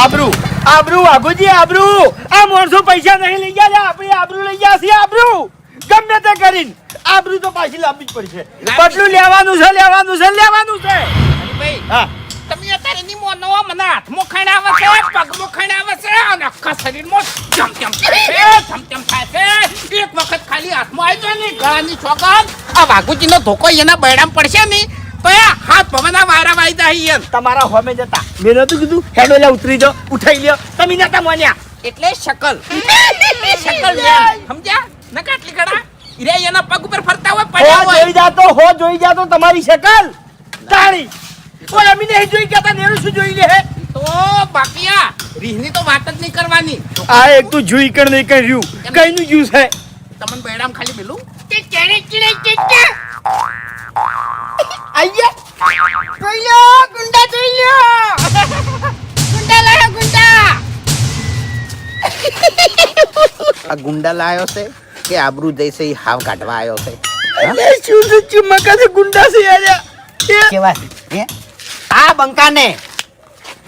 આબરૂ વાઘુજી આબરૂ. આ માણસો પૈસા નહીં લઈ ગયા, આપણી આબરૂ લઈ ગયા છે. આબરૂ ગમે તે કરીને આબરૂ તો પાછી લાવવી જ પડશે. બદલું લેવાનું છે. ભાઈ હા તમે અત્યારે ની મોનો મને હાથમાં ખણાવે છે, પગમાં ખણાવે છે અને આખા શરીરમાં ચમચમ થાય છે. એક વખત ખાલી હાથમાં આવી જાય ને ગળાની ચોગન આ વાઘુજીનો ધોકો એના બૈડામાં પડશે ને તો એ હાથ ભવના વાયરા વાઈ જાય. તમારા હોમે જતા મેં નતું કીધું હેડો લે ઉતરી જાઓ, ઉઠાઈ લ્યો. તમે નતા માન્યા એટલે શકલ સમજ્યા ન કાટલી ગળા ઈરે એના પગ ઉપર ફરતા હોય પડ્યા હોય. જોઈ જાતો તમારી શકલ તાળી. કોઈ અમે નહીં જોઈ ગયા નેરું શું જોઈ લે તો બાકીયા રીહની તો વાત જ નહીં કરવાની. આ એક તો જોઈ કણ નહીં કર્યું કઈ નું જ્યુસ હે તમને બૈડામ ખાલી મેલું આ ગુંડા લાયો છે કે આબરૂ જઈશે ઈ હાવ કાઢવા આવ્યો છે. ગુંડા છે કેવા છે આ બંકાને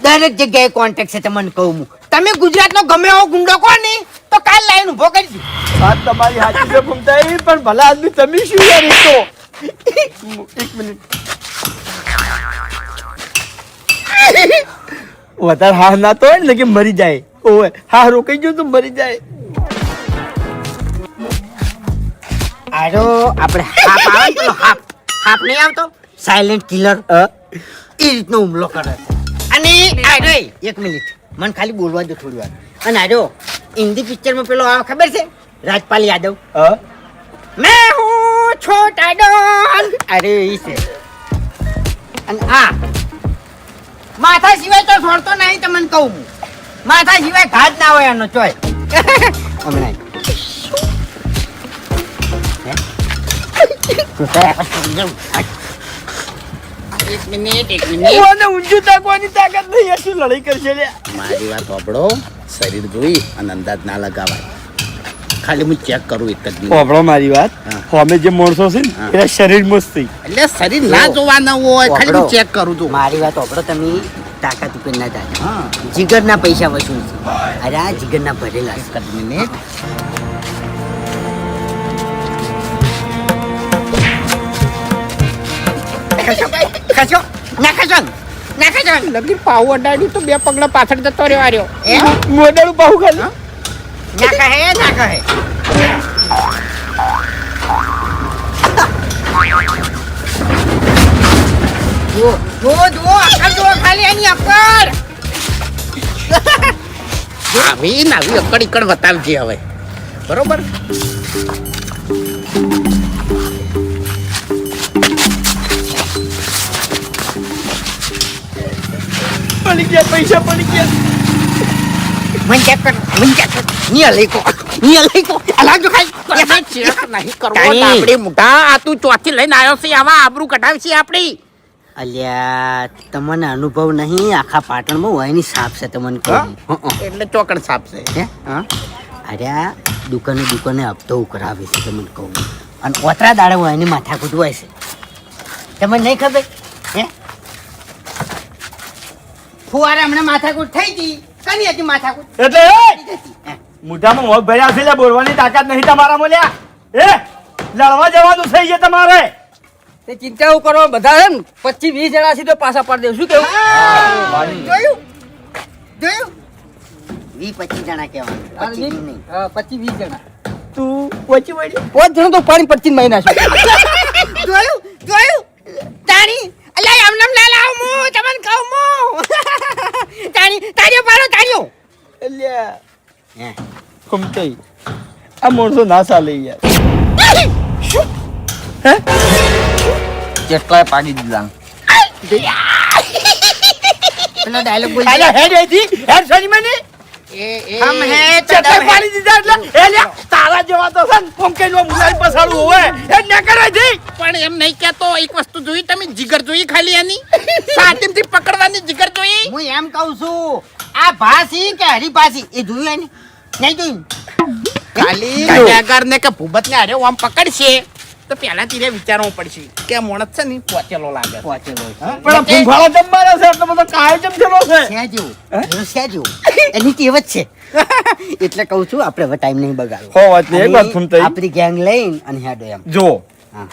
દરેક જગ્યાએ કોન્ટેક્ટ છે તમને કહું હું. તમે ગુજરાતનો ગમે એવો ગુંડો કહો ને તો કાલ લાઈન ઉભો કરજો. વાત તમારી હાચી છે ભૂમતા પણ ભલા આદમી તમે શું યાર એક મિનિટ વધારે હા ના તો હોય ને કે મરી જાય. ઓય હા રોકાઈ ગયો તો મરી જાય. આરો આપણે હાપ આવે ને હાપ નહીં આવતો સાયલેન્ટ કિલર એ રીતનો હુમલો કરે. અને આરો એક મિનિટ મને ખાલી બોલવા દો થોડી વાર. અને આરો હિન્દી પિક્ચરમાં પેલો આવે ખબર છે રાજપાલ યાદવ મેં હું છોટા ડોન અરે ઈ છે. અને આ માથા સિવાય તો છોડતો નહીં તમને કહું હું. માથા સિવાય ઘાત ના હોય એનો ચોય હમણાં એક મિનિટ ઊંચું તાકવાની તાકાત નહીં. શું લડાઈ કરશે લે? મારી વાત સાંભળો. શરીર જોઈ અને અંદાજ ના લગાવાય. ખાલી હું ચેક કરું એક જ મિનિટ. સાંભળો મારી વાત. અમે જે માણસો છે ને એના શરીર મસ્ત એટલે શરીર ના જોવાના હોય ખાલી હું ચેક કરું છું. મારી વાત સાંભળો તમે તાકાત ઉપર ના થાય. જીગરના પૈસા વસૂલ છે. અરે આ જીગરના ભરેલા એક જ મિનિટ. લગી પાવ અડાડી તો બે પગલા પાછળ જતો રહેવા રહ્યો. મોઢાનું પાહુ ખાલી ના કહે જો અક્કર જો ખાલી એની અક્કર. આવી નાવી અકડ ઇકડ વતાવજે હવે બરોબર. પડી ગયા પૈસા પડી ગયા. મન ચેક કર ની લઈકો અલાજો ખાઈ એમાં ચેક નહીં કરવો આપણે મોટા. આ તું ચોથી લઈને આવ્યો છે આમાં આબરૂ કઢાવશે આપણી. અલ્યા તમને અનુભવ નહીં. આખા પાટણમાં વયની સાપ છે તમને કહું. એટલે ચોકડ સાપ છે. અરે આ દુકાને હપ્તો કરાવે છે તમને કહું. અને ઓતરા દાડે વયની માથા કૂટવાય છે. તમને નહીં ખબર હે ફુવારે હમણાં માથાકૂટ થઈ હતી. કની હતી માથાકૂટ એટલે મોઢામાં મોગ ભર્યા છે. બોલવાની તાકાત નહીં તમારા મોલ્યા. લડવા જવાનું થઈ છે તમારે. તે ચિંતા કરો બધા એમ 25-20 જણા છે તો પાછા પાડી દેવું. શું કેવું? જોયું 20-25 જણા કહેવાય. 25-20 જણા તું પહોંચી વળી 5 જણા તો પાણી 25 મહિના છે. જોયું તાણી અલ્યા એમ નામ ના લાવ મુ તમને કહું મુ તારીઓ પાડો તારીઓ. અલ્યા કમતઈ આ માણસો ના ચાલે યાર. હે કેટલાય પાડી દીધા. પેલો ડાયલોગ બોલ. આલા હેડ હતી હેડ સની મને હમ હે ચટક પાડી દીધા એટલે એલ્યા તારા જેવા તો છે ને પોંકેનો મુલાઈ પસાડું હોય એ ન કરે જી. પણ એમ નહીં કહેતો. એક વસ્તુ જોઈ તમે જીગર જોઈ ખાલી એની સાટીમથી પકડવાની જીગર જોઈ. હું એમ કહું છું આ ભાસી કે હરીભાસી એ જોયું ને નહીં જોયું. ખાલી ટાઈગર ને કે ભૂબત ને અરે આમ પકડશે તો પહેલા તીરે વિચારવું પડશે કે આ માણસ છે ને પહોંચેલો લાગે છે. પહોંચેલો છે. પણ આ ફૂંફાળો જમવાનો છે એટલો બધો કાયો ચમ થયેલો છે શ્યા જેવું. એનો શ્યા જેવું. એની ટેવ જ છે. એટલે કહું છું આપણે હવે ટાઈમ નહીં બગાડવો. હો વાત ને એક વાત ફૂમતાઈ. આપણી ગેંગ લઈને અને હેડો એમ. જો હા.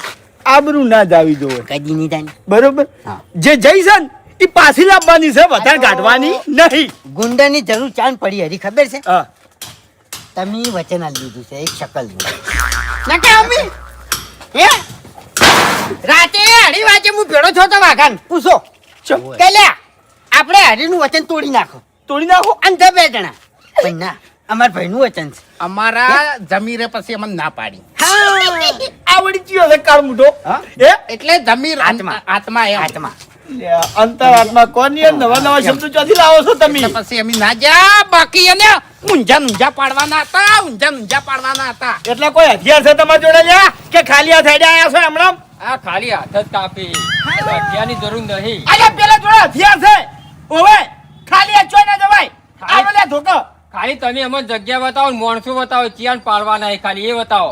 આબરૂ ના જાવી જોવે કદી નહીં થાય ને. બરોબર હા. જે જઈ છે ને એ પાછી લાવવાની છે વધારે કાઢવાની નહીં. ગુંડાની જરૂર ચાંદ પડી હરી ખબર છે. હા તમે વચન આલી દીધું છે એક શકલ નું. ના કે અમી હે રાતે 2:30 વાગે હું ભેળો છો તો વાઘાન પૂછો ચમ. કે લે આપણે હરીનું વચન તોડી નાખો તોડી નાખો. અને તે બે જણા પણ ના અમાર ભાઈનું વચન છે. અમારા જમીરે પછી અમને ના પાડી. આવડી ગયો છે કાળ મૂઠો. હા? એ એટલે જમીર આત્મા. આત્મા એમ. આત્મા લે, અંતરાત્મા કોની નવા નવા શબ્દો ચોથી લાવો છો તમે? એટલે પછી અમે ના જા બાકી એને ઊંઝા પાડવાના હતા ઊંઝા પાડવાના હતા. એટલે કોઈ હથિયાર છે તમારા જોડે લ્યા કે ખાલી હાથ હેડ્યા આયા છો હમણાં? આ ખાલી હાથ જ કાપી હથિયારની જરૂર નહીં. અલ્યા પેલા જોડે હથિયાર છે. ઓવે ખાલી હાથ ચોય ના જવાય. આવો લે ધોકો. ખાલી તમે અમને જગ્યા બતાવો ને માણસો બતાવો ચિયાન પાડવાના છે ખાલી એ બતાવો.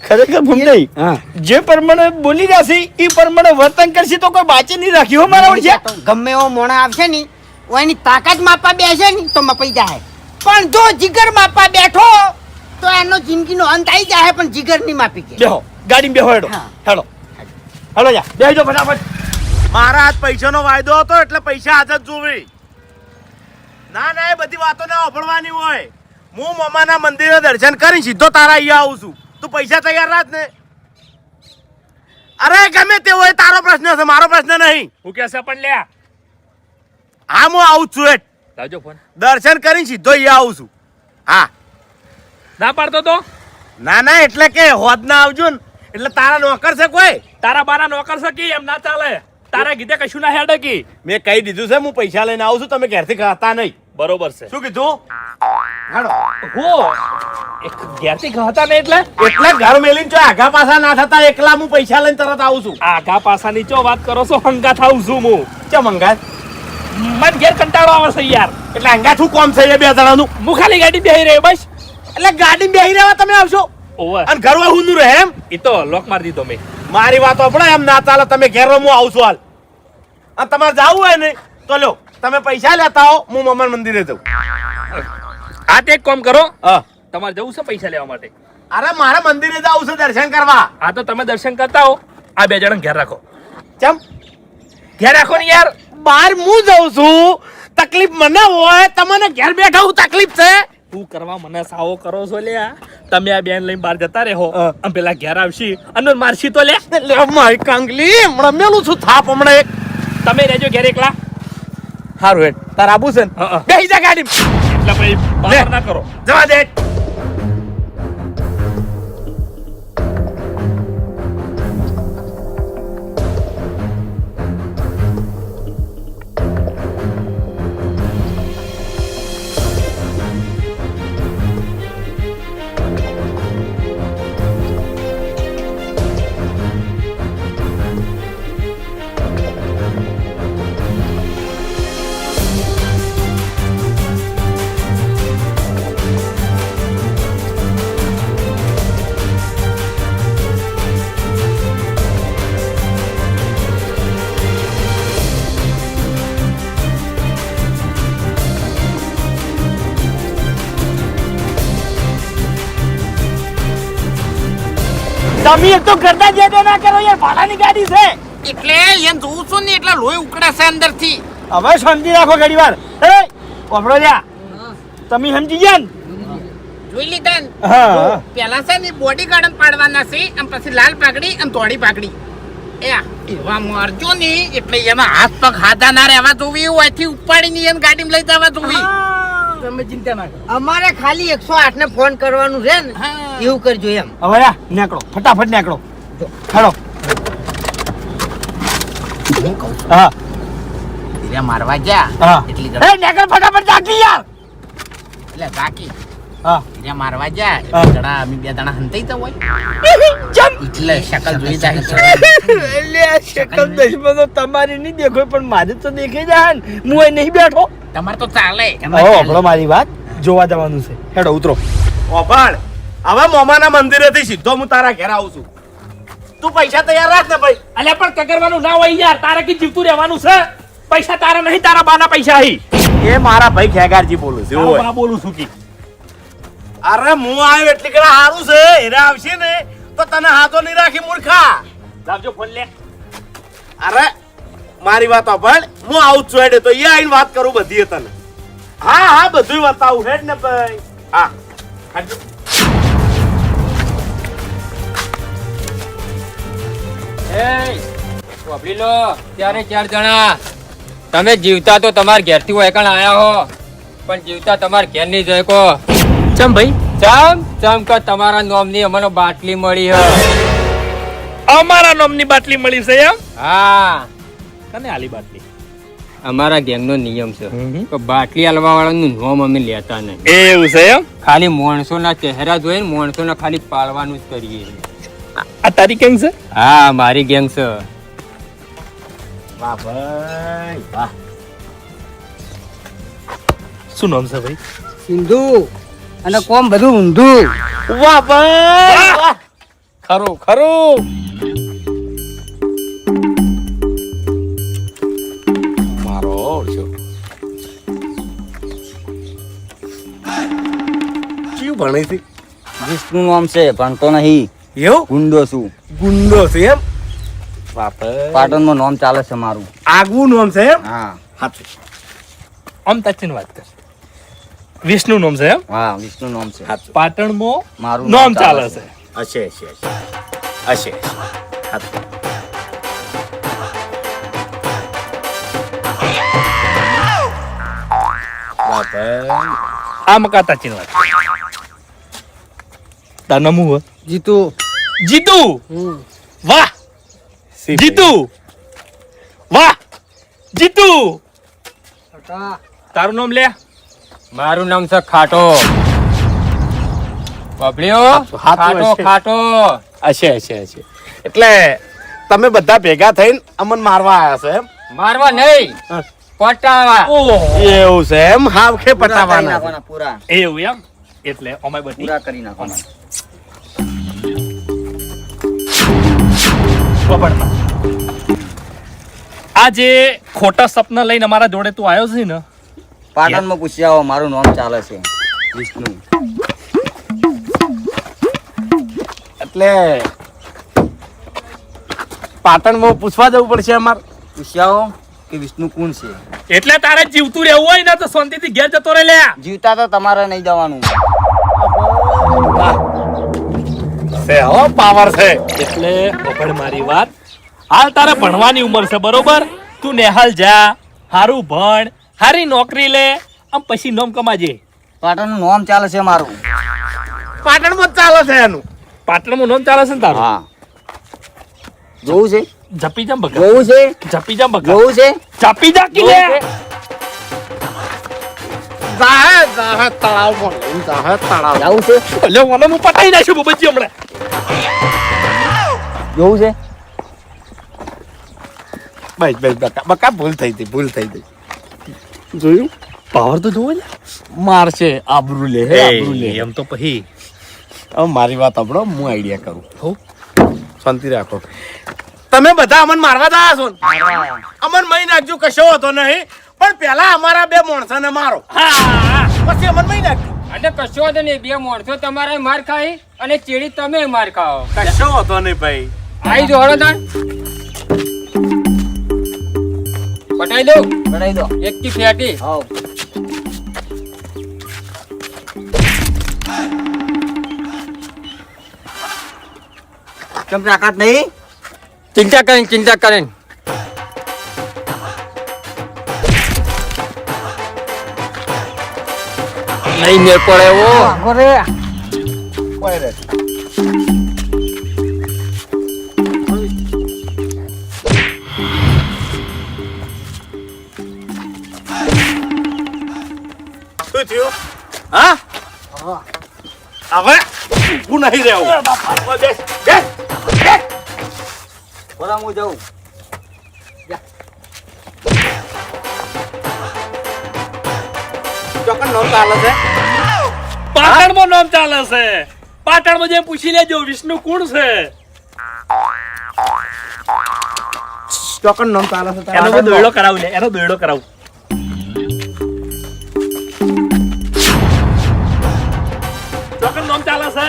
ખરેખર ભૂમતાઈ, હા જે પ્રમાણે બોલી રહ્યા છે એ પ્રમાણે વર્તન કરશે તો કોઈ બાચી નહીં રાખ્યું હો મારા ઓળખ્યા. તો ગમે એવો મોણા આવશે ને એની તાકાત માપવા બેસે ને તો મપાઈ જાય પણ જો જીગર માપવા બેઠો તો એનો જિંદગીનો અંત આવી જાય પણ જીગર નહીં માપી કે બેહો ગાડીમાં બેહો હેડો. હા. હેડો હેડો જા બેહજો ફટાફટ. મારા હાથ પૈસાનો વાયદો હતો એટલે પૈસા હાથ જ જોવી. ના ના એ બધી વાતો ના સાંભળવાની હોય. હું મમાના મંદિરે દર્શન કરી સીધો તારા અહીંયા આવું છું. તું પૈસા તૈયાર રાખ ને. અરે ગમે તે હોય તારો પ્રશ્ન છે મારો પ્રશ્ન નહીં. હું કે છે પણ લ્યા હા હું આવું જ છું એટ. લાવજો ફોન દર્શન કરીને સીધો અહીંયા આવું છું. હા ના પાડતો તો ના ના એટલે કે હોદ ના આવજો ને એટલે તારા નોકર છે કોઈ. તારા બારા નોકર છે કે એમ ના ચાલે તારા કીધે કશું ના હેડે કી મેં કહી દીધું છે હું પૈસા લઈને આવું છું તમે ઘેરથી ખાતા નહીં. બરોબર છે શું કીધું? હાલો હો એક ઘેરથી હતા ને એટલે એટલે ઘર મેલીને જો આઘા પાછા ના થતા એકલા હું પૈસા લઈને તરત આવું છું. આઘા પાસાની ચો વાત કરો છો હંગા થાઉં છું હું ચમ અંગાત મન ઘેર કંટાળો આવે છે યાર એટલે અંગાત હું કોમ છે એ બે જણાનું. હું ખાલી ગાડી બેહી રહ્યો બસ એટલે ગાડી બેહી રહેવા તમે આવશો ઓવર અને ઘરમાં હું રહે એમ. એ તો લોક મારી દીધો મેં મારી વાત આપણે એમ ના ચાલે. તમે ઘેર હું આવું છું હાલ. અને તમારે જવું હોય ને તો લો તમે પૈસા લેતા હો હું મમન મંદિરે જાઉં. આ તે એક કામ કરો હા તમારે જવું છે પૈસા લેવા માટે અરે મારે મંદિરે જવું છે દર્શન કરવા. આ તો તમે દર્શન કરતા હો આ બે જણા ઘેર રાખો ચમ ઘેર રાખો ને યાર બહાર હું જાઉં છું તકલીફ મને હોય તમને ઘેર બેઠા હું તકલીફ છે. તું કરવા મને સાવો કરો છો લ્યા તમે આ બેન લઈને બહાર જતા રહો હા. અને પેલા ઘેર આવશી અને મારશી તો લે લે મારી કાંગલી હમણાં મેલું છું થાપ હમણાં એક. તમે રહેજો ઘેર એકલા હારું હેડ તાર આબુ છે ને હા. બેહી જા ગાડી એટલે ભાઈ બહાર ના કરો જવા દે. તમે એક તો કરતા જે તે ના કરો યાર ભાડાની ગાડી છે. એટલે એમ જોઉં છું ને એટલે લોહી ઉકળે છે અંદરથી. હવે શાંતિ રાખો ઘડી વાર. એ ઓફરો જા તમે સમજી ગયા ને? જોઈ લીધા ને? હા પેલા છે ને બોડી ગાર્ડન પાડવાના છે અને પછી લાલ પાઘડી અને ધોળી પાઘડી એવા મારજો ને એટલે એમાં હાથ પગ હાથા ના રહેવા જોવી એવું અહીંથી ઉપાડીને એને ગાડીમાં લઈ જવા જોવી. તમે ચિંતા ના કરો. અમારે ખાલી 108 ને ફોન કરવાનું છે ને હા. એવું કરજો એમ. હવે યા નીકળો ફટાફટ નીકળો. હેડો. હું કહું છું. હા ધીરે મારવા ગયા હા એટલી એ નીકળ ફટાફટ જાગી યાર. એટલે બાકી હા ધીરે મારવા ગયા હા. એટલે જણા અમે બે જણા હંતાઈ તો હોય ચમ એટલે શકલ જોઈ જાય છે. એટલે આ શકલ દશમાં તો તમારી નહીં દેખો પણ મારે તો દેખાઈ જાય ને હું અહીં નહીં બેઠો. તમારે તો ચાલે હો હમણાં મારી વાત જોવા જવાનું છે. હેડો ઉતરો. ઓભાળ હવે મોમાના મંદિરેથી સીધો હું તારા ઘેર આવું છું. તું પૈસા તૈયાર રાખ ને ભાઈ. અલ્યા પણ કગરવાનું ના હોય યાર, તારે કે જીવતું રહેવાનું છે. પૈસા તારા નહીં, તારા બાના પૈસા અહીં. એ મારા ભાઈ ખેગારજી બોલું છું. તારો ઓય. બા બોલું છું કી. અરે હું આવ્યો એટલે કે સારું છે. હેરા આવશે ને તો તને હાથો નહીં રાખી મૂર્ખા. લાવજો ફોન લે. અરે મારી વાત સાંભળ. હું આવું જ છું હેડે તો એ આવીને વાત કરું બધી તને. હા હા બધું બતાવું હેડ ને ભાઈ. હા હાજો. વાપરી લો ત્યારે 4 જણા. તમે જીવતા તો તમારા ઘેરથી હોય કણ આયા હો, પણ જીવતા તમારા ઘેર નહીં જાય કો. ચમ ભાઈ? ચમ કે તમારા નોમની અમને બાટલી મળી હે. અમારા નામની બાટલી મળી છે એમ? હા, કને આલી બાટલી? અમારા ગેંગનો નિયમ છે કે બાટલી આલવા વાળાનું નોમ અમે લેતા નહીં. એવું છે એમ? ખાલી માણસોના ચહેરા જોઈને માણસોને ખાલી પાળવાનું જ કરીએ. આ તારી કેમ છે? હા, મારી ગેંગ છે. વાહ ભાઈ વાહ. શું નામ છે ભાઈ? સિંધુ અને કોમ બધું ઊંધું. વાહ ભાઈ વાહ. ખરું ખરું. મારો ઓળખ્યો. ક્યું ભણે છે? વિષ્ણુ નામ છે ભણતો નહીં, એવું ગુંડો છું. ગુંડો છે એમ? બાપા પાટણમાં નામ ચાલે છે મારું. આગવું નામ છે એમ? હા હાચું. આમ તાચીને વાત કર. વિષ્ણુ નામ છે એમ? હા, વિષ્ણુ નામ છે હાચું. પાટણમાં મારું નામ ચાલે છે. હશે હશે હશે હશે હાચું. બાપા આ મકા તાચીને વાત. તાર નામ હું? જીતુ. જીતુ. વાહ જીતુ. વાહ જીતુ. તારું નામ લે. મારું નામ છે ખાટો. બાપલીઓ હાચું ખાટો હશે. ખાટો. હશે હશે હશે. એટલે તમે બધા ભેગા થઈને અમને મારવા આવ્યા છો એમ? મારવા નહીં, પટાવા. એવું છે એમ? હાવ ખે પૂરા કરી પટાવાના છે. નાખવાના, પૂરા એવું એમ? એટલે અમે બધી પૂરા કરી નાખવાના. ખબરમાં. આ જે ખોટા સપના લઈને અમારા જોડે તું આવ્યો છે ને, પાટણમાં પૂછી આવો, મારું નામ ચાલે છે વિષ્ણુ. એટલે પાટણમાં પૂછવા જવું પડશે અમારે. પૂછી આવો કે વિષ્ણુ કોણ છે. એટલે તારે જીવતું રહેવું હોય ને તો શાંતિથી ઘેર જતો રહે લે. જીવતા તો તમારે નહીં જવાનું. છે હો પાવર છે. એટલે ખબર મારી વાત. હાલ તારે ભણવાની ઉંમર છે બરોબર. તું નેહાલ જા, હારું ભણ, હારી નોકરી લે, આમ પછી નોમ કમાજે. પાટણનું નામ ચાલે છે મારું. પાટણમાં જ ચાલે છે એનું. પાટણમાં નોમ ચાલે છે ને તારું? હા, જોવું છે, જપી જા બગા, જોવું છે, જપી જા બગા, જોવું છે, જપી જા કી જોવું લે. છે. જાહે જાહે તળાવમાં લઈને જાહે તળાવ. જવું છે, એટલે મને હું પટાઈ નાખ્યું બબજી હમણાં. જોવું છે. બસ બસ બકા બકા ભૂલ થઈ હતી ભૂલ થઈ હતી. જોયું? પાવર તો જોવો ને. મારશે આબરૂ લે હે આબરૂ લે. એમ તો પછી હવે મારી વાત સાંભળો, હું આઈડિયા કરું. હો. શાંતિ રાખો. તમે બધા અમન મારવા દા છો ને? અમન મહી નાખજો, કશો હતો નહીં. પણ પેલા અમારા બે માણસોને મારો, હા પછી અમન મહી નાખજો. એટલે કશો વાંધો નહીં, બે માણસો તમારે માર ખાઈ અને ચેડી તમે માર ખાઓ. કશો હતો નહીં ભાઈ. આઈ જો હળો તાણ. પટાઈ દઉં બનાવી દો. એક થી ફેટી. હાવ. કેમ તાકાત નહીં? ચિંતા કરીને નહીં મેળ પડે એવો. આગો રે. કોઈ રે. શું થયું? હા હવે ઊભું નહીં રહેવું. બેસ બેસ બેસ. બોલા હું જાઉં. ચોકન નોમ ચાલે છે. પાટણમાં નામ ચાલે છે. પાટણમાં જઈને પૂછી લેજો વિષ્ણુ કોણ છે. ચોકન નામ ચાલે છે એનો હું દોયડો કરાવું લે, એનો દોયડો કરાવું. ચોકન નામ ચાલે છે.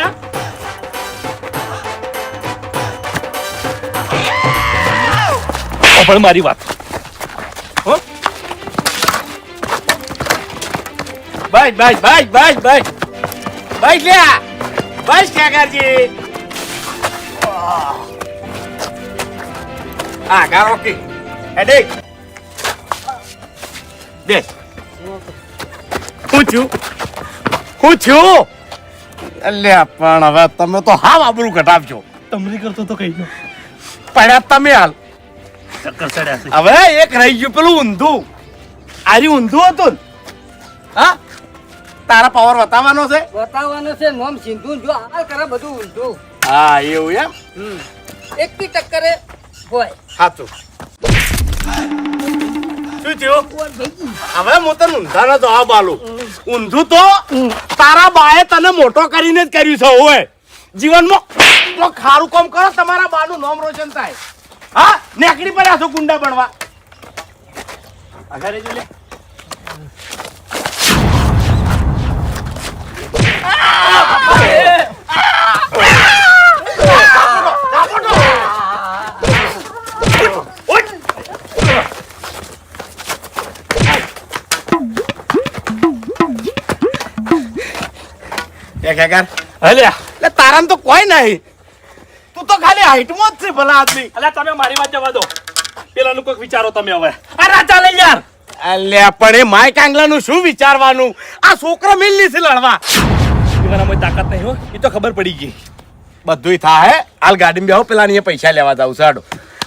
પણ મારી વાત હો. બસ બસ બસ બસ બસ બસ લ્યા બસ કાકાજી હા ગારો કે હેડે દે હું છું અલ્યા પણ હવે તમે તો હાવ આબરૂ ઘટાડજો. તમરી કરતો તો કઈ પડ્યા તમે હાલ ચક્કર ચડ્યા છે. હવે એક રહી ગયું પેલું ઊંધું આરી ઊંધું હતું ને? હા તારા પાવર બતાવવાનો છે. બતાવવાનો છે નોમ સિંધુ જો આ કરે બધું ઊંધું. હા એવું એમ એક બી ટક્કરે હોય. સાચું શું થયું હવે હું તને ઊંધાનો જવાબ આલું. ઊંધું તો તારા બાએ તને મોટો કરીને જ કર્યું છે. હોય જીવનમાં તો ખારું કામ કરો તમારા બાનું નામ રોશન થાય. હા નેકડી પડ્યા છો ગુંડા બનવા. અગારે જો લે તારામ તો કોઈ નહીં. તું તો ખાલી હાઈટમાં જ છે ભલા આદમી. અલ્યા તમે મારી વાત જવા દો, પેલાનું કોઈક વિચારો તમે હવે. આ રાજા લઈ યાર. અલ્યા પણ એ માય કાંગલાનું શું વિચારવાનું? આ છોકરો મિલની છે લડવા. એનામાં તાકાત નહીં હો, એ તો ખબર પડી ગઈ. બધુંય થાય હાલ ગાડીમાં બેહો પેલા ને પૈસા લેવા જાવ સાડો.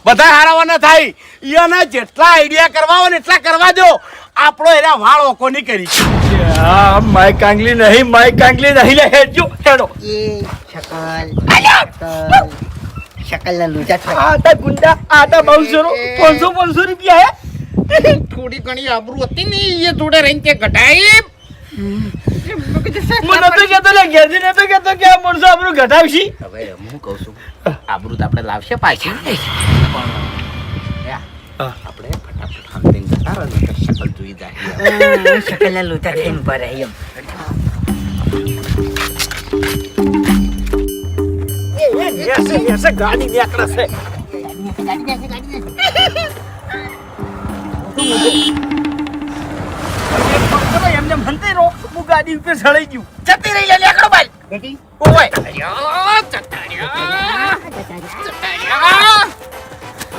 બધા હારાવાના થાય. ઈયાને જેટલા આઈડિયા કરવા હોય ને એટલા કરવા દો. આપણો એના વાળ ઓકો નહીં કરી. માય કાંગલી નહીં લે હેડજો હેડો. એ શકલ શકલના લૂંટા થાય. આટા ગુંડા આટા 500 રૂપિયા હે. થોડી ઘણી આબરૂ હતી ને એ જોડે રહીને તે ઘટાઈ. મને તો કહેતો લે ઘેરથી ને તો કહેતો કે આ માણસો આપણું ઘટાવશી. હવે હું કહું છું આબરૂ તો આપણે લાવશે પાછી આપણે ફટાફટ હાંકીને જતા રહો ને શકલ જોઈ જાય. શકલના લૂંટા થઈને ઉભા રહે એમ. ગાડી નીકળે છે. એમને ભણતે રો હું ગાડી ઉપર ચડાઈ ગયું. જતી રહી લે લેકડો ભાઈ. ઓય અયો ચટાડ્યા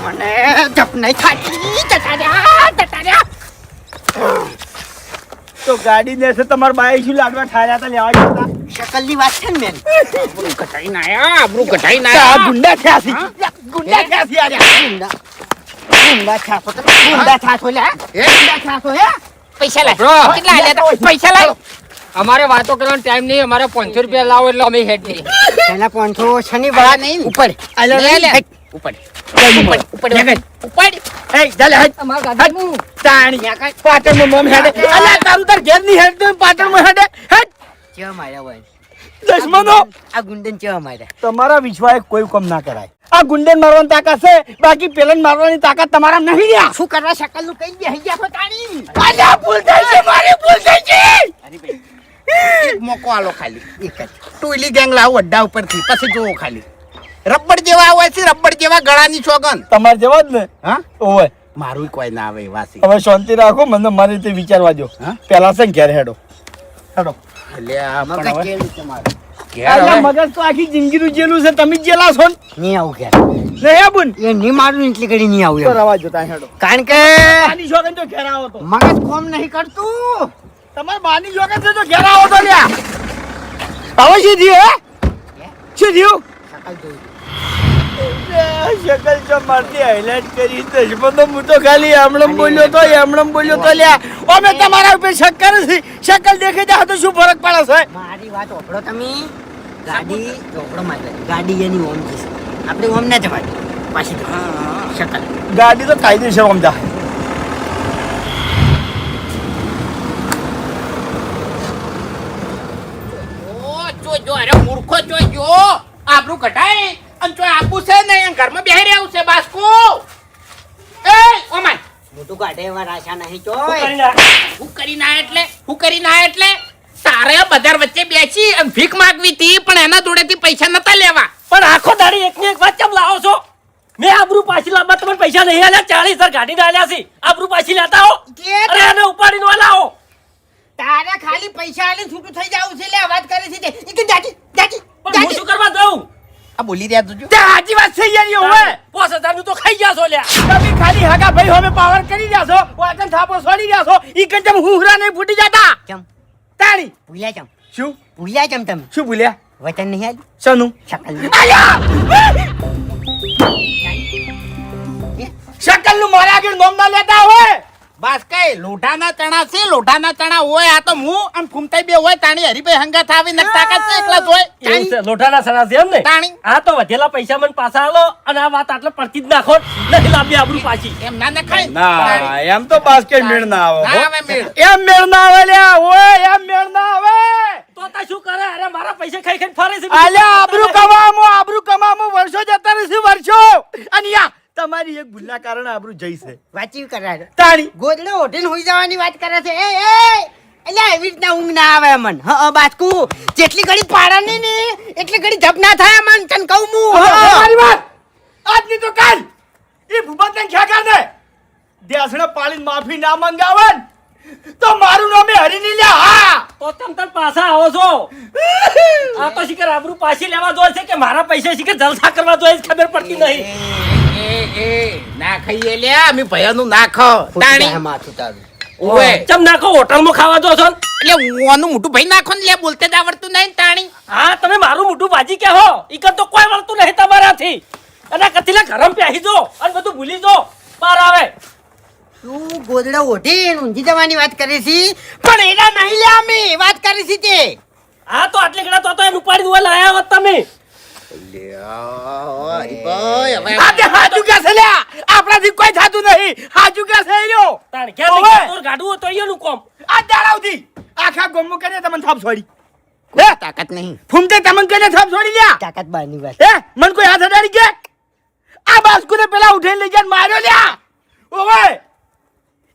મને જપ નહીં થાય. તો ગાડી ને છે તમારા બાઈ શું લાડવા ઠાર્યા હતા લેવા જતા. શકલની વાત છે ને બેન. ઘટાઈને આયા આબરૂ ઘટાઈને આ આયા. ગુંડા થયા છે. ગુંડા થયા છે યાર. ગુંડા છાસો તમે ગુંડા છાસો લે. ગુંડા છાસો હે. પૈસા લાય. કેટલા આલ્યા તા? પૈસા લાય. અમારે વાતો કરવાનો ટાઈમ નહીં. અમારે 500 રૂપિયા લાવો એટલે અમે હેડ નહીં. એના 500 શનિ બળા બળા નહીં. ઉપર લે લે. ઉપર ઉપર ઉપર. એ ચાલે હેડ. અમારા ગાડીનું તાણી પાટણમાં મમ હેડે. અલ્યા તારું તાર ઘેર ની હેડ તો પાટણમાં હેડે. હેડ ચેવા માર્યા હોય. દશમનો આ ગુંડન ચેવા માર્યા. તમારા વિશ્વાએ કોઈ કામ ના કરાય. આ ગુંડન મારવાની તાકાત છે, બાકી પેલન મારવાની તાકાત તમારા નહીં રહ્યા. શું કરવા શકલનું કઈ બેહી ગયા છો તાણી? અલ્યા ભૂલ થઈ છે, મારી ભૂલ થઈ છે. એક મોકો આલો ખાલી. એક જ. ટોયલી ગેંગ લાવો અડ્ડા ઉપરથી પછી જોવો ખાલી. રબડ જેવા હોય છે, રબડ જેવા ગળાની સોગન. તમારે જવા જ ને. હા ઓય મારું કોઈ ના આવે વાસી. હવે શાંતિ રાખો, મને મારી રીતે વિચારવા દો. હા? પેલા છે ને ઘેર હેડો. હેડો. અલ્યા મગજ પણ હવે કેળું તમારું. ઘેર અલ્યા હવે મગજ તો આખી જિંદગીનું જેલું છે, તમે જ જેલા છો ને. નહીં આવું ઘેર. નહીં હે બુન? એ નહીં મારું એટલી ઘડી નહીં આવું તો એમ. રવા જોતા હેડો. કારણ કે બાની શોખન તો ઘેર આવો તો. મગજ કોમ નહીં કરતું. તમારે બાની શોખન છે તો ઘેર આવો તો લ્યા. હવે શું થયું હે? શું થયું? શકલ જોઈ. શકલ તો મારતી હાઈલાઇટ કરી દશમો તો હું તો ખાલી એમણમ બોલ્યો તો લ્યા. અમે તમારા ઉપર શક કરે છે. શકલ દેખી જાય તો શું ફરક પડે છે? મારી વાત ઓપડો તમે. ગાડી ઓપડો મારી ગાડી એની ઓમ છે. આપણે ઓમ ના જવાય પાછી તો. શકલ ગાડી તો કાયદેસર આમ જાય. ઓ ચો જો અરે મૂર્ખો જો આબરૂ કઢાય અને જો આપું છે ને અહીંયા ઘરમાં બેહી રહેવું છે બાસ્કુ એ ઓમાય મોટું કાઢે એવા રાશા નહીં શું ચોય કરી નાખ? હું કરી ના એટલે તારે બજાર વચ્ચે બેસી અને ભીખ માંગવી હતી પણ એના જોડેથી પૈસા નતા લેવા પણ આખો દાડી એકની એક વાત કેમ લાવો છો? મેં આબરૂ પાછી લાવવા તમને પૈસા નહીં આલ્યા, 40,000 ગાડીને આલ્યા છે. આબરૂ પાછી લેતા આવો. અરે એને ઉપાડીને વાલા આવો. તારે ખાલી પૈસા આલે છૂટું થઈ જાવું છે લે વાત કરે છે તે ઈ કે જાજી જાજી પણ હું શું કરવા દઉં? આ બોલી રહ્યા તું તે સાચી વાત છે યાર યો હવે 5,000 નું તો ખાઈ ગયા છો લ્યા. તમે ખાલી હગા ભાઈ હવે પાવર કરી રહ્યા છો વાતન થાપો છોડી રહ્યા છો ઈ કન તમે હુહરા નહીં ફૂટી જતા ચમ તાણી ભૂલ્યા ચમ શું ભૂલ્યા ચમ તમે શું ભૂલ્યા વચન નહીં આલ્યું સનું શકલ શકલ નું મારા આગળ નોમ ના લેતા હોય બસ કઈ લોઢાના ચણા છે લોઢાના ચણા હોય આ તો હું અને ફૂમતાઈ બે હોય તાણી હરીભાઈ હંગાથ આવી ને તાકાત છે એકલા જ હોય એવું છે, લોઢાના સણા છે એમ ને? તાણી. આ તો વધેલા પૈસા મને પાછા આલો અને આ વાત આટલે પડતી જ નાખો. નહીં લાંબી આબરૂ પાછી. એમ ના નખાય ના એમ તો બાસ્કેટ મેળ ના આવે ના આવે મેળ. એમ મેળ ના આવે લ્યા ઓય એમ મેળ ના આવે તો તા શું કરે? અરે મારા પૈસા ખાઈ ખાઈને ફરે છે. આલ્યા આબરૂ કમામો વર્ષો જતા રહેશે વર્ષો અને યા તમારી એક ભૂલના કારણે આબરૂ જઈ છે વાંચી કરાય તાણી ગોદડો ઓઢીને હોઈ જવાની વાત કરે છે એ એટલે એવી રીતના ઊંઘ ના આવે મન હા બાસ્કુ જેટલી ઘડી પાડવાની ને એટલી ઘડી ધપ ના થાય મન તને કહું હું તમારી વાત આજની તો કાલ એ ભૂપતને ખ્યા કર દે દેસણે પાડીને માફી ના મંગાવન તો મારું નામ એ હરી નહીં લ્યા હા તો તમ તાર પાછા આવો છો. આ તો શિખર આબરૂ પાછી લેવા જોઈએ છે કે મારા પૈસા શિખર જલસા કરવા જોઈએ છે ખબર પડતી નહીં. એ ના ખાઈએ લે અમે ભયાનું નાખો તાણી માથું તારું ઓય ચમ નાખો હોટલમાં ખાવા દો છો ને? એટલે ઓનું મોટું ભાઈ નાખો ને લે બોલતે જ આવડતું નહીં ને તાણી હા તમે મારું મોઢું ભાજી કે હો ઈકન તો કોઈ વળતું નહીં તમારાથી. અને કથીલા ગરમ પ્યાહી જો અને બધું ભૂલી જો પાર આવે. તું ગોદડો ઓઢીને ઊંઘી જવાની વાત કરે છે પણ એના નહીં લે અમે વાત કરી છે તે હા તો આટલે ગળા તો એને ઉપાડીને ઓલા લાયા હોત તમે. આજે હાજુ કે છે લ્યા આપણાથી કોઈ થાતું નહીં હાજુ કે છે લ્યો તાણ ક્યાં ઓવે. તોર ગાડું હોય તો અહીંયાનું કોમ. આ દાડાવથી આખા ગોમો કરીને તમને થાપ છોડી હે તાકાત નહીં ફૂમતે તમને કરીને થાપ છોડી લ્યા તાકાત બારની વાત હે મન કોઈ હાથ અડાડી કે આ બાસ્કુને પેલા ઉઠાઈને લઈ જાય માર્યો લ્યા ઓવે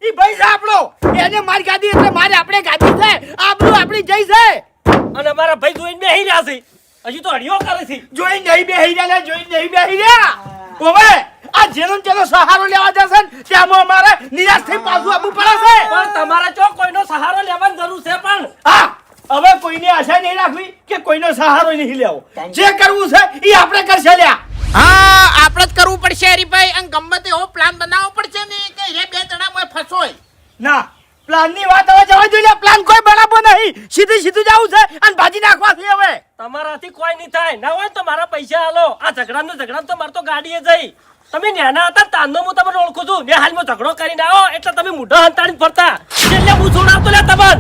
ઈ ભાઈ છે આપણો એને મારી ગાદી એટલે મારે આપણે ગાદી છે આપણું આપણી જઈ છે અને અમારા ભાઈ જોઈને બેહી રહ્યા છે. હજી તો હડિયો કરે છે. જોઈ નહીં બેહી રહ્યા જોઈ નહીં બેહી રહ્યા ઓવે આ જેનો તેનો સહારો લેવા જશે ને ત્યાંમાં અમારે નિરાશ થઈ પાછું આવવું પડે છે પણ તમારે જો કોઈનો સહારો લેવાની જરૂર છે પણ હા હવે કોઈને આશા નહીં રાખવી કે કોઈનો સહારો નહીં લેવો જે કરવું છે એ આપણે કરશે લ્યા હા આપણે જ કરવું પડશે હરીભાઈ અને ગમે તે એવો પ્લાન બનાવવો પડશે ને કે એ બે જણા મોય ફસોય ના પ્લાનની વાત હવે જવા જોઈએ પ્લાન કોઈ બનાવવો નહીં સીધું જવું છે અને ભાજી નાખવા છે હવે તમારાથી કોઈ નહીં થાય. ના હોય તો મારા પૈસા આલો. આ ઝઘડાનો તો મારે તો ગાડીએ જઈ. તમે નાના હતા તાંનો હું તમને ઓળખું છું. ને હાલમાં ઝઘડો કરીને આવો એટલે તમે મોઢા હંતાડીને ફરતા. એટલે હું છોડાવતો લે તમને.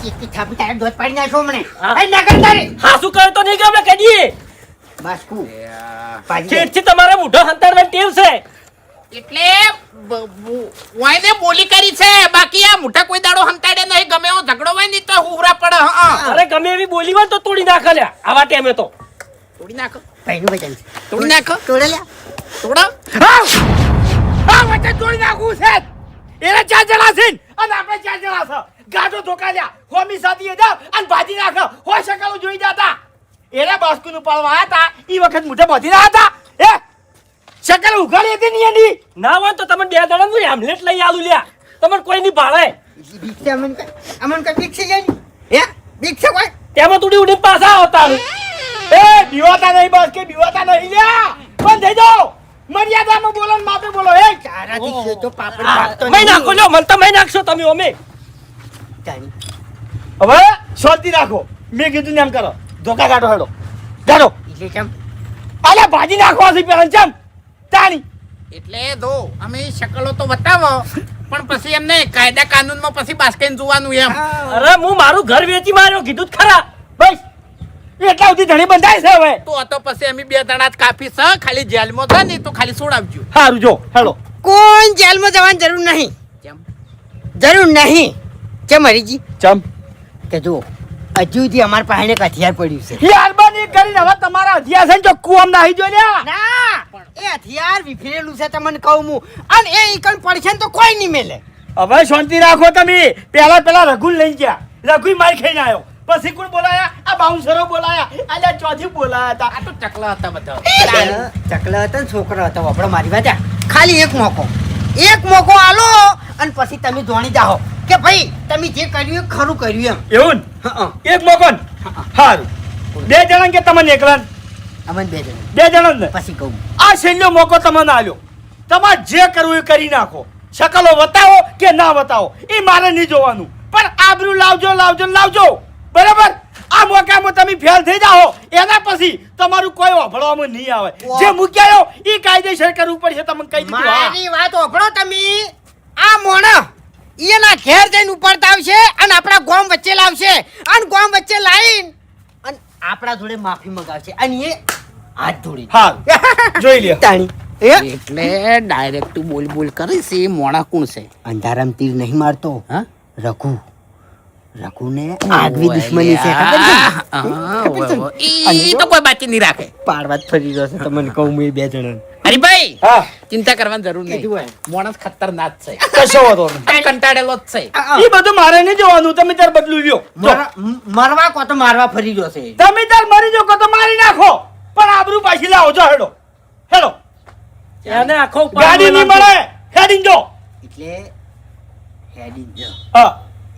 એક થાપી તારે દોત પાડી નાખો મને હા. એ ના કર તારે હા શું કહે તો નહીં કે અમે કહીએ. બાસ્કુ પાડી ચેટથી તમારે મોઢો હંતાડવાની ટેવ છે. એટલે વાયને બોલી કરી છે બાકી આ મોટા કોઈ દાડો હંતાડે નહીં ગમે એવો ઝઘડો હોય ને તો હુરા પડે હા અરે ગમે એવી બોલી હોય ને તો તોડી નાખે લ્યા આવા ટેમે તો. તોડી નાખો ભાઈનું વચન છે તોડી નાખો તોડે લ્યા તોડા હા વચ્ચે તોડી નાખવું છે એના 4 જણા છે અને આપણે 4 જણા છે ગાડો ધોકા લ્યા હોમી સાથી જા અને ભાજી નાખ હોય સકાળું જોઈ જાતા એના બાસ્કુનું પાળવા હતા ઈ વખત મોઢે બાંધી ના હતા હે સકાળ ઉઘાડી હતી ની એની ના હોય તો તમે 2 દડાનું હેમલેટ લઈ આલું લ્યા. તમને કોઈ નહીં ભાળે. બીક અમન કઈ બીક છે જાની હે બીક છે કોઈ તેમાં તોડી ઉડીને પાછા આવતા. એ બીવાતા નહીં બસ કે બીવાતા નહીં લ્યા બંધ થઈ જાઓ મર્યાદામાં બોલો ને માપે બોલો એ તારાથી છે તો પાપડ હા, પાકતો મેં નાખો લ્યો મને તો મેં નાખશો તમે અમે. જાની હવે શાંતિ રાખો મેં કીધું ને એમ કરો ધોકા કાઢો હેડો કાઢો એટલે કેમ અલ્યા ભાજી નાખવા છે પેલા ચમ તાણી એટલે દો અમે શકલો તો બતાવો પણ પછી એમને કાયદા કાનૂનમાં પછી બાસ્કેન જોવાનું એમ અરે હું મારું ઘર વેચી માર્યો કીધું જ ખરા. બસ એટલા સુધી ધણી બંધાય છે હવે તો આ તો પછી અમે 2 દડા જ કાપી છે ખાલી જેલમાં છે ને તો ખાલી છોડાવજો સારું જો હેડો કોઈ જેલમાં જવાની જરૂર નહીં કેમ જરૂર નહીં કેમ હરીજી ચમ કે જો હજુ સુધી અમારા પાસે એક હથિયાર પડ્યું છે. મહેરબાની કરીને હવે તમારા હથિયાર છે ને જો કુવામ નાહી જો લ્યા. ના એ હથિયાર વિફરેલું છે તમને કહું હું. અને એ ઈકણ પડશે ને તો કોઈ નહીં મેલે. હવે શાંતિ રાખો તમે. પેલા રઘુ લઈ ગયા. રઘુ માર ખાઈને આવ્યો. પછી કોણ બોલાયા? આ બાઉન્સરો બોલાયા. અલ્યા ચોથી બોલાયા હતા. આ તો ચકલા હતા બધા. ચકલા હતા ને છોકરો હતો આપણે મારી વાત ખાલી એક મોકો આલો અને પછી તમે જોણી જાઓ કે ભાઈ તમે જે કર્યું એ ખરું કર્યું એમ. એવું ને? હં. એક મોકોન હારું. બે જણા કે તમને એકલા અમને બે જણ બે જણા જ ને? પછી કહું આ છેલ્લો મોકો તમને આલ્યો. તમારે જે કરવું એ કરી નાખો. શકલો બતાવો કે ના બતાવો એ મારે નહીં જોવાનું, પણ આબરૂ લાવજો. બરાબર? આ મોકામાં તમે ફેલ થઈ જાઓ એના પછી તમારું કોઈ ઓભળવામાં નહીં આવે. જે મૂક્યાયો એ કાયદેસર કરવું પડશે. તમને કહી દીધું. હા. મારી વાત ઓભળો તમે. આ મોણા એના ઘેર જઈને ઉપાડતા આવશે અને આપણા ગામ વચ્ચે લાવશે અને ગામ વચ્ચે લાવીને અને આપણા જોડે માફી મંગાવશે અને એ હાથ ધોડી. હારું. જોઈ લ્યો. તાણી એટલે ડાયરેક્ટ બોલ કરીશ એ મોણા કોણ છે? અંધારામ તીર નહીં મારતો. હા? રઘુને આગવી દુશ્મની છે ખબર છે ને? ખબર છે ને? ઈ તો કોઈ બાકી નહીં રાખે. પાડવા જ ફરી રહ્યો છે તમને કહું હું એ બે જણા. હરીભાઈ હા. ચિંતા કરવાની જરૂર કીધું હોય. નહીં. માણસ ખતરનાક છે. કશો વાંધો નહીં. કંટાળેલો જ છે. એ બધું મારે નહીં જોવાનું. તમે તાર બદલું લ્યો. જો. મરવા કો તો મારવા ફરી રહ્યો છે. તમે તાર મરી જો તો મારી નાખો, પણ આબરૂ પાછી લાવો. જો હેડો. એને આખો ગાડી નહીં મળે. હેડીને જો. એટલે હેડી જ હા.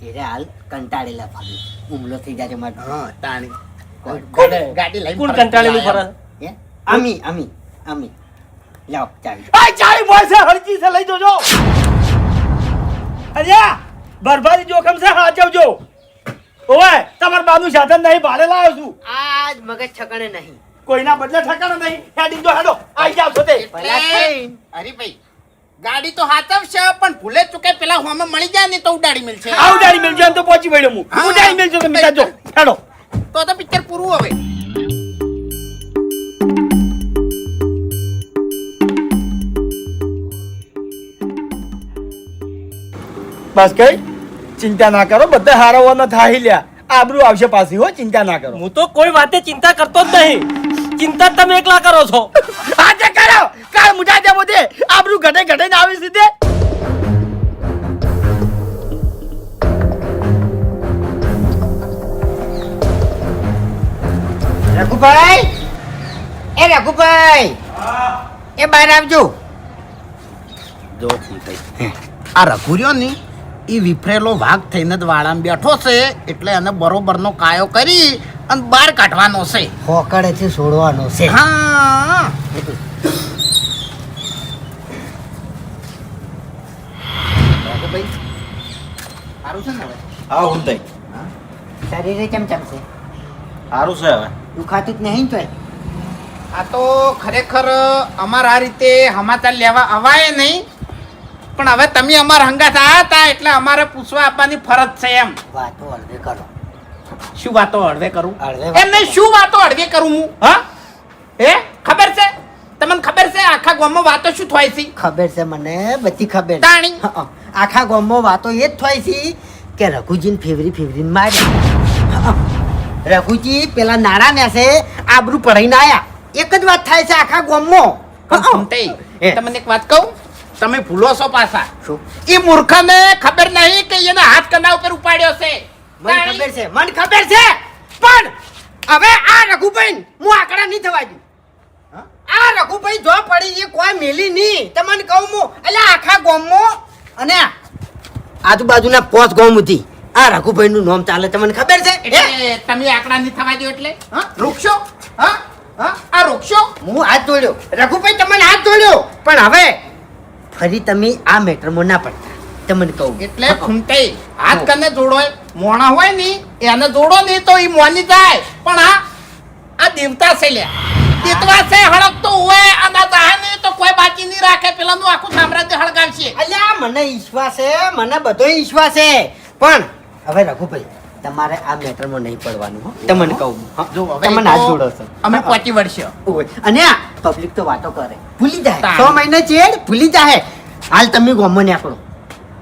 એને હાલ કંટાળેલા ફરી હુમલો થઈ જાય મારે. હા, તાણી. ગાડી લઈને કોણ ફરવા કંટાળેલું ફરે? હે? અમી લાવ ચાવી. આ ચાવી મળશે. હરજી છે લઈ જોજો. અલ્યા બરબાદી જોખમ છે. હાચવજો. ઓય તમાર બાનું સાધન નહીં, ભાડે લાવ્યો છું. આજ મગજ ઠકાણે નહીં. કોઈના બદલે ઠકાણો નહીં. હેડીને જો હેડો. આઈ જાવ છો તે. હરીભાઈ ગાડી તો હાથવશે પણ ભૂલે ચૂકે પેલા હોમાં મળી જાય ને તો ઉડાડી મળશે. આ ઉડાડી મેલજો એમ તો પહોંચી વળ્યો હું. ઉડાડી મેલજો તમે ત્યાં જો. હેડો. તો પિક્ચર પૂરું હવે. બસ કઈ ચિંતા ના કરો. બધા હારવાના થાહી લ્યા. આબરૂ આવશે પાછી. હો, ચિંતા ના કરો. હું તો કોઈ વાતે ચિંતા કરતો જ નહીં. ચિંતા તમે એકલા કરો છો. આજે કરો. કાલ મુઠા દે મોદે આબરૂ ઘટે ને આવી સીધે. રઘુભાઈ એ બહાર આવજો. જો આ રઘુર્યો ને એ વિફરેલો વાઘ થઈને જ વાળામાં બેઠો છે એટલે એને બરોબરનો કાયો કરી અને બહાર કાઢવાનો છે. હોકડેથી છોડવાનો છે. હા રઘુભાઈ સારું છે ને હવે? હા હું તઈ શરીરે ચમચમ છે. સારું છે હવે. દુખાતું જ નહીં તો આ તો ખરેખર અમારા આ રીતે સમાચાર લેવા અવાય નહીં, પણ હવે તમે અમારા હંગાત આવ્યા હતા એટલે અમારે પૂછવા આપવાની ફરજ છે. એમ વાતો અડધે કરો. શું વાતો હળવે કરું? હળવે એમ નહીં, શું વાતો હળવે કરું હું? હા હે ખબર છે તમને? ખબર છે આખા ગામમાં વાતો શું થાય છે? ખબર છે મને બધી ખબર. તાણી. હં. આખા ગામમાં વાતો એ જ થાય છે કે રઘુજીને ફેવરીને માર્યા. રઘુજી પેલા નાડા ને છે આબરૂ પડાઈને આયા. એક જ વાત થાય છે આખા ગામમાં. સમતાઈ, તમને એક વાત કહું, તમે ભૂલો છો પાછા. શું? એ મૂર્ખને ખબર નહીં કે એના હાથ કના ઉપર ઉપાડ્યો છે. મને ખબર છે, મને ખબર છે, પણ હવે આ રઘુભાઈ હું આકડા નહીં થવા દઉં. આ રઘુભાઈ જો પડી એ કોઈ મેલી નહીં. તમને કહું હું એટલે આખા ગામમાં અને આજુબાજુના 5 ગામમાંથી આ રઘુભાઈ નું નામ ચાલે. તમને ખબર છે? એટલે તમે આંકડા નહીં થવા દો એટલે હા રોકશો? હા હા આ રોકશો? હું હાથ જોડ્યો રઘુભાઈ, તમને હાથ જોડ્યો, પણ હવે ફરી તમે આ મેટરમાં ના પડતા. તમને કહું એટલે ખૂંટાઈ હાથ કને જોડો મોણા હોય ને એને જોડો નહીં તો એ મોની જાય, પણ આ દેવતા છે લ્યા, દેતવા છે હળકતો હોય અને જાહે નહીં તો કોઈ બાકી નહીં રાખે. પેલાનું આખું સામ્રાજ્ય હળગાવશે. અલ્યા મને વિશ્વાસ છે, મને બધો વિશ્વાસ છે, પણ હવે રઘુભાઈ તમારે આ મેટરમાં નહીં પડવાનું. હો, તમને કહું. જો હવે તમને હાથ જોડો છો. અમે પહોંચી વળશે. અને આ પબ્લિક તો વાતો કરે, ભૂલી જાય. તાણ. 6 મહિને ચેડ ભૂલી જાય. હાલ તમે ગામમાં નીકળો.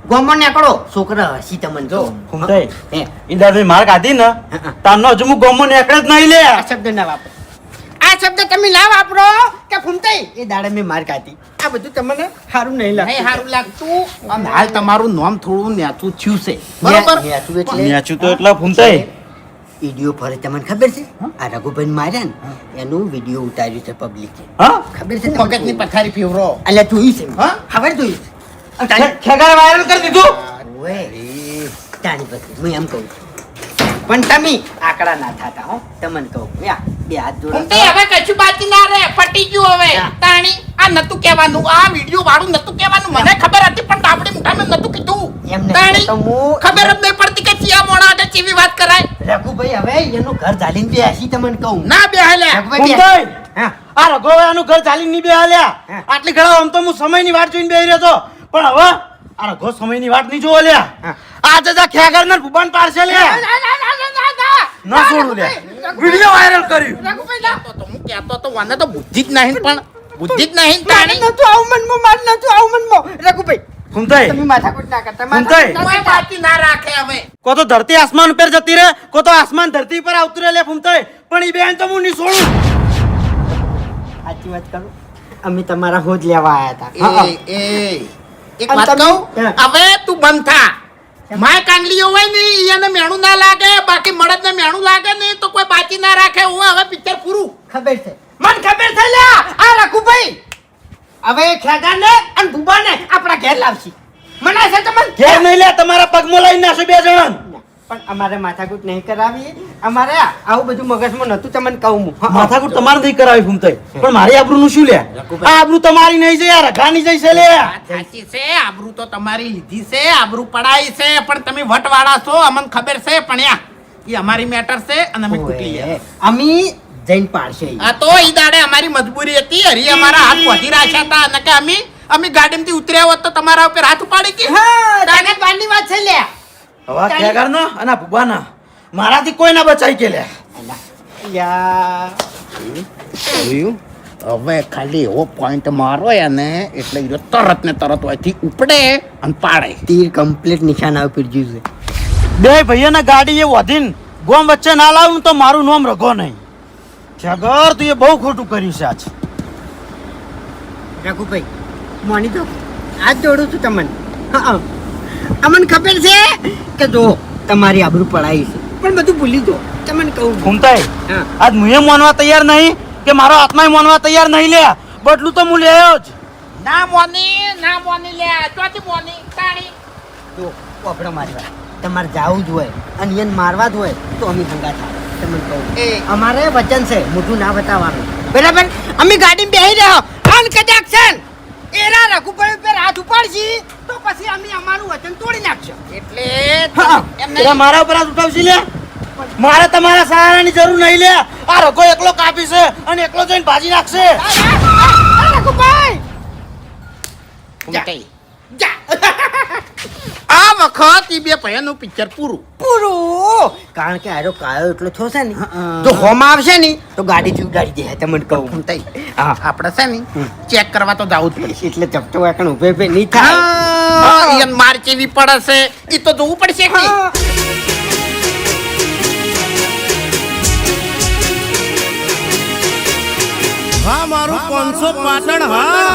ગોમો નીકળો છોકરા હસી તમને જો કહું. ફૂમતાઈ હે, ઈંડાભાઈ માર કાઢી ને તારનો હજુ હું ગોમો નીકળે જ નહીં લે આ શબ્દ ના વાપરો. આ શબ્દ તમે ના વાપરો કે ફૂમતાઈ એ દાડે મેં માર કાઢી. આ બધું તમને સારું નહીં લાગે. નહીં સારું લાગતું અને હાલ તમારું નામ થોડું નેચું થયું છે બરોબર નેચું એટલે ન્યાચું તો એટલા ફૂમતાઈ વિડીયો ફરે તમને ખબર છે આ રઘુભાઈ માર્યા ને એનું વિડીયો ઉતાર્યું છે પબ્લિકે. હા ખબર છે મગજની પથારી ફેવરો અલ્યા જોયું છે હા? ખબર જોયું છે. ખેગાર વાયરલ કરી દીધું ઓએ તારી પછી હું એમ કહું છું. પણ તમે આકડા ના થાતા હો તમને કહું યા બે હાથ જોડો હું તો હવે કશું બાકી ના રે પટી ગયું હવે હા. તાણી આ નતું કહેવાનું આ વિડિયો વાળું નતું કહેવાનું મને ખબર હતી પણ આપણી મુઠામાં નતું કીધું એમ નહીં તાણી તો હું ખબર જ નહીં પડતી કે ચિયા મોણા આગળ ચીવી વાત કરાય રઘુભાઈ હવે એનું ઘર ચાલીને બે હસી તમને કહું ના બે હાલ્યા રઘુભાઈ બે- ફૂમતાઈ હા આ રઘોવાનું ઘર ચાલી નહીં બે હાલ્યા હા. આટલી ઘડા આમ તો હું સમયની વાટ જોઈને બેહી રહ્યો હતો પણ હવે આ રઘો સમયની વાટ નહીં જોવો લ્યા હા. આજે જા ખેગાર ને ભૂબાન પાડશે લે ના છોડું લે વિડિયો વાયરલ કર્યું હું કહેતો તો વાને તો બુદ્ધિ જ નહીં પણ બુદ્ધિ જ નહીં તાણી નતું આવું મનમાં માર નતું આવું મનમાં રઘુભાઈ ફૂમતાઈ તમે માથાકૂટ ના કરતા ફૂમતાઈ. કોઈ બાકી ના રાખે હવે કો તો ધરતી આસમાન ઉપર જતી રહે કો તો આસમાન ધરતી પર આવતું રહે લે ફૂમતાઈ પણ ઈ બેન તો હું નહીં છોડું સાચી વાત કરું અમે તમારા હોજ લેવા આયા હતા એક અને વાત તમે- કહું હા. હવે તું બંધ થા માય કાંગલીઓ હોય ને એને મેણું ના લાગે બાકી મળદ ને મેણું લાગે ને તો કોઈ બાકી ના રાખે હું હવે પિક્ચર પૂરું ખબર છે મને ખબર છે લ્યા આ રઘુભાઈ હવે ખેગા ને અને ભૂબા ને આપણા ઘેર લાવશી મને છે તમને ઘેર નહીં લે તમારા પગમાં લઈને નાખો બે જણ પણ અમારે માથાકૂટ નહીં કરાવી અમારે આવું બધું મગજમાં નતું તમને કહું હું હા, માથાકૂટ તમારે નહીં કરાવી ફૂમતાઈ પણ મારી આબરૂનું શું લે આ આબરૂ તમારી નહીં છે યાર રઘાની જઈ છે લે વાત સાચી છે આબરૂ તો તમારી લીધી છે આબરૂ પડાઈ છે પણ તમે વટવાળા છો અમને ખબર છે પણ એ અમારી મેટર છે અને અમે કૂટી લઈએ ઓએ, અમે જઈને પાડશે ઈ. આ તો ઈ દાડે અમારી મજબૂરી હતી હરી અમારા હાથ વધી રાખ્યા હતા અને કે અમે ગાડીમાંથી ઉતર્યા હોત તો તમારા ઉપર હાથ ઉપાડી કે હા તાકાત બારની વાત છે લ્યા હવે ખેગાર ના અને આ ભૂબાના મારાથી કોઈ ના બચાઈ કે લે યા હવે ખાલી એવો પોઈન્ટ મારો એને એટલે ઈ તરત ને તરત અહીંથી ઉપડે અને પાડે તીર કમ્પ્લીટ નિશાન આવી પીડ્યું છે બે ભાઈઓના ગાડી એ વધીને ગોમ વચ્ચે ના લાવું તો મારું નામ રઘો નહીં ખેગર તું એ બહુ ખોટું કર્યું છે આજ રઘુભાઈ મોની તો આજ જોડું છું તમને હા અમને ખબર છે કે જો તમારી આબરૂ પડાઈ છે પણ બધું ભૂલી દો તમને કહું ફૂમતાઈ હા. આજ મુએ માનવા તૈયાર નહીં કે મારો આત્મા માનવા તૈયાર નહીં લે બદલું તો હું લેયો જ ના મોની લે ચોથી મોની તાણી જો આપણે મારવા તમારે જાવું જ હોય અને એને મારવા જ હોય તો અમે ભંગા થાય તમને કહું એ. અમારે વચન છે મોઢું ના બતાવવાનું બરાબર અમે ગાડી બેહી રહ્યો અન કદાચ છે એરા રઘુભાઈ ઉપર હાથ ઉપાડશી તો પછી અમે અમારું વચન તોડી નાખશું એટલે હા. એમ એટલે નહીં. મારા ઉપર હાથ ઉઠાવશી લે મારે તમારા સહારાની જરૂર નહીં લે આ રઘો એકલો કાપી છે અને એકલો જઈને ભાજી નાખશે રઘુભાઈ જા. આ વખત ઈ બે ભાઈઓનું પિક્ચર પૂરું પૂરું કારણ કે આરો કાયો એટલો થયો છે ને જો હોમાં આવશે ને તો ગાડી થી ઉડાડી દે તમને કહું ફૂમતાઈ હા આપણે છે ને ચેક કરવા તો જવું જ પડશે એટલે ચપટો વાકણ ઉભે ઉભે નહીં થાય હા ઈયન માર કેવી પડે છે ઈ તો જોવું પડશે કે હા મારું 500 પાટણ હા